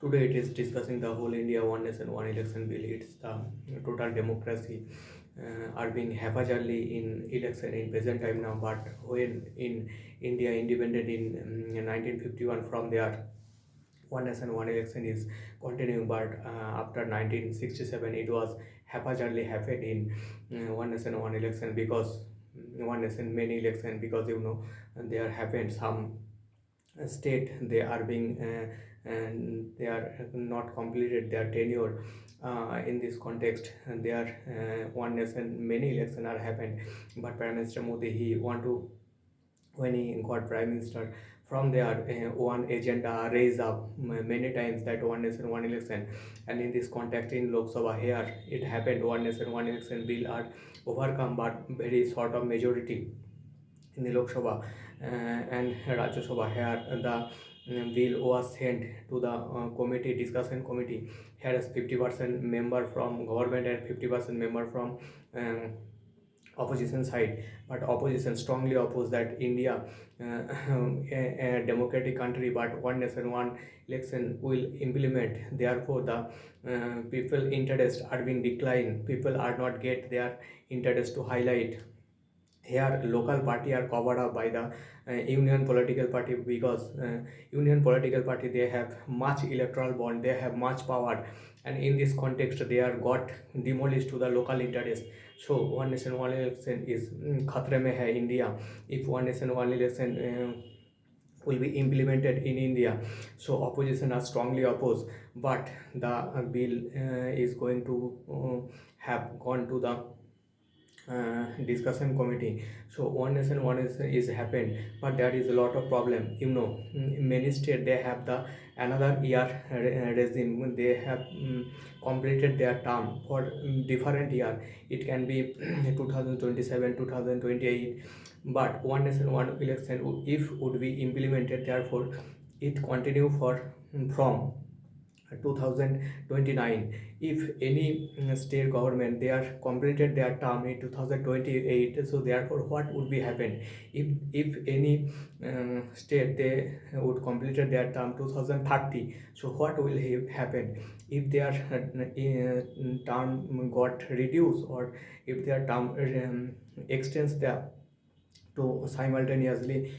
Today it is discussing the whole India one nation one election bill. It's the total democracy are being haphazardly in election in present time now. But when in India independent in 1951, from there one nation one election is continuing. But after 1967 it was haphazardly happened in one nation one election, because one nation many election, because there happened some state they are being and they are not completed their tenure. In this context, there one nation many election are happened. But Prime Minister Modi, he want to, when he got Prime Minister, from there one agenda raised up many times, that one nation one election. And in this context in Lok Sabha here it happened, one nation one election bill are overcome, but very short of majority in the Lok Sabha and Rajya Sabha. Here the bill was sent to the committee, discussion committee. Here is 50% member from government and 50% member from um, opposition side. But opposition strongly oppose that India a democratic country, but one nation one election will implement. Therefore the people interest are being declined, people are not get their interest to highlight. Here local party are covered up by the union political party, because union political party they have much electoral bond, they have much power, and in this context they are got demolished to the local interest. So one nation one election is khatre mein hai India. If one nation one election will be implemented in India, so opposition are strongly opposed. But the bill is going to have gone to the discussion committee. So one nation one is happened, but there is a lot of problem. Many state they have the another year regime. They have completed their term for different year. It can be 2027, 2028. But one nation one election, if would be implemented, therefore it continue for from 2029. If any state government they are completed their term in 2028, so therefore what would be happen if any state they would completed their term 2030, so what will happen if their term got reduced, or if their term extends their to simultaneously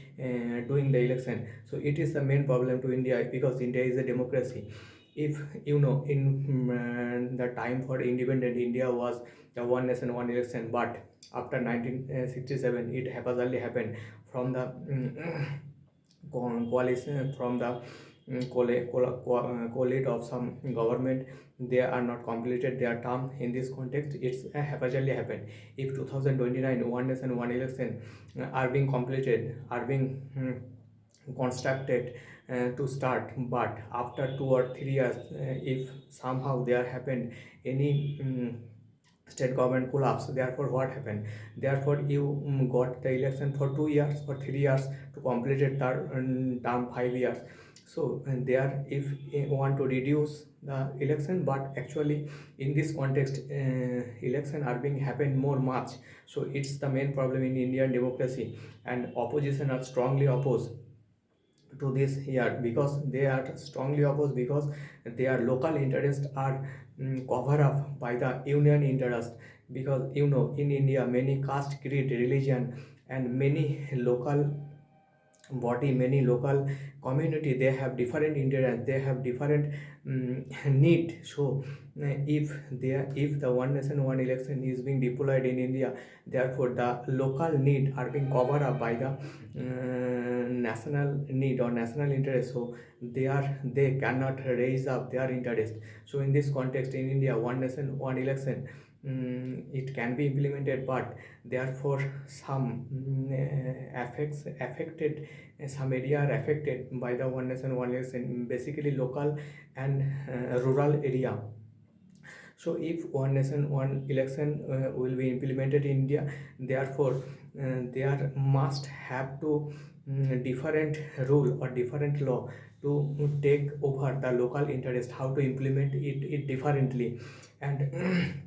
doing the election. So it is the main problem to India, because India is a democracy. If in the time for independent India was the one nation one election, but after 1967 it haphazardly happened from the coalition, from the collate of some government. They are not completed their term. In this context it's haphazardly happened. If 2029 one nation one election are being completed, are being constructed to start, but after 2 or 3 years, if somehow there happened any state government collapse, therefore what happened? Therefore you got the election for 2 years or 3 years to complete it term 5 years. So and there, if you want to reduce the election, but actually in this context election are being happen more much. So it's the main problem in Indian democracy, and opposition are strongly opposed to this here, because they are strongly opposed, because their local interests are covered up by the union interest. Because in India many caste, creed, religion, and many local body, many local community, they have different interest, they have different need. So if the one nation one election is being deployed in India, therefore the local need are being covered up by the national need or national interest. So they cannot raise up their interest. So in this context in India, one nation one election, it can be implemented, but therefore some affected, some area are affected by the one nation one election, basically local and rural area. So if one nation one election will be implemented in India, therefore there must have to different rule or different law to take over the local interest, how to implement it differently. And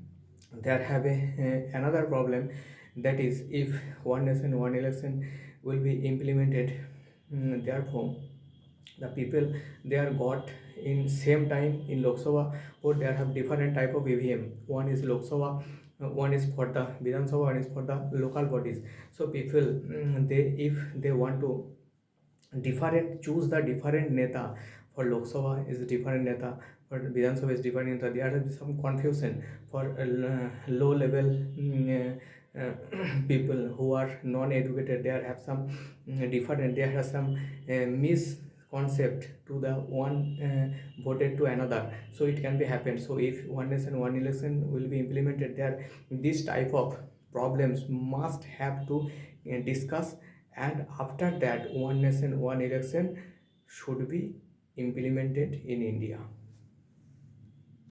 there have another problem, that is, if one nation one election will be implemented, therefore the people they are got in same time in Lok Sabha, or they have different type of EVM. One is Lok Sabha, one is for the Vidhan Sabha, one is for the local bodies. So people, they if they want to different choose the different neta, for Lok Sabha is different neta, for Vidhan Sabha is different neta, there is some confusion for low level people who are non-educated. They have some different, they have some misconcept to the one voted to another, so it can be happen. So if one nation one election will be implemented there, this type of problems must have to discuss, and after that one nation one election should be implemented in India.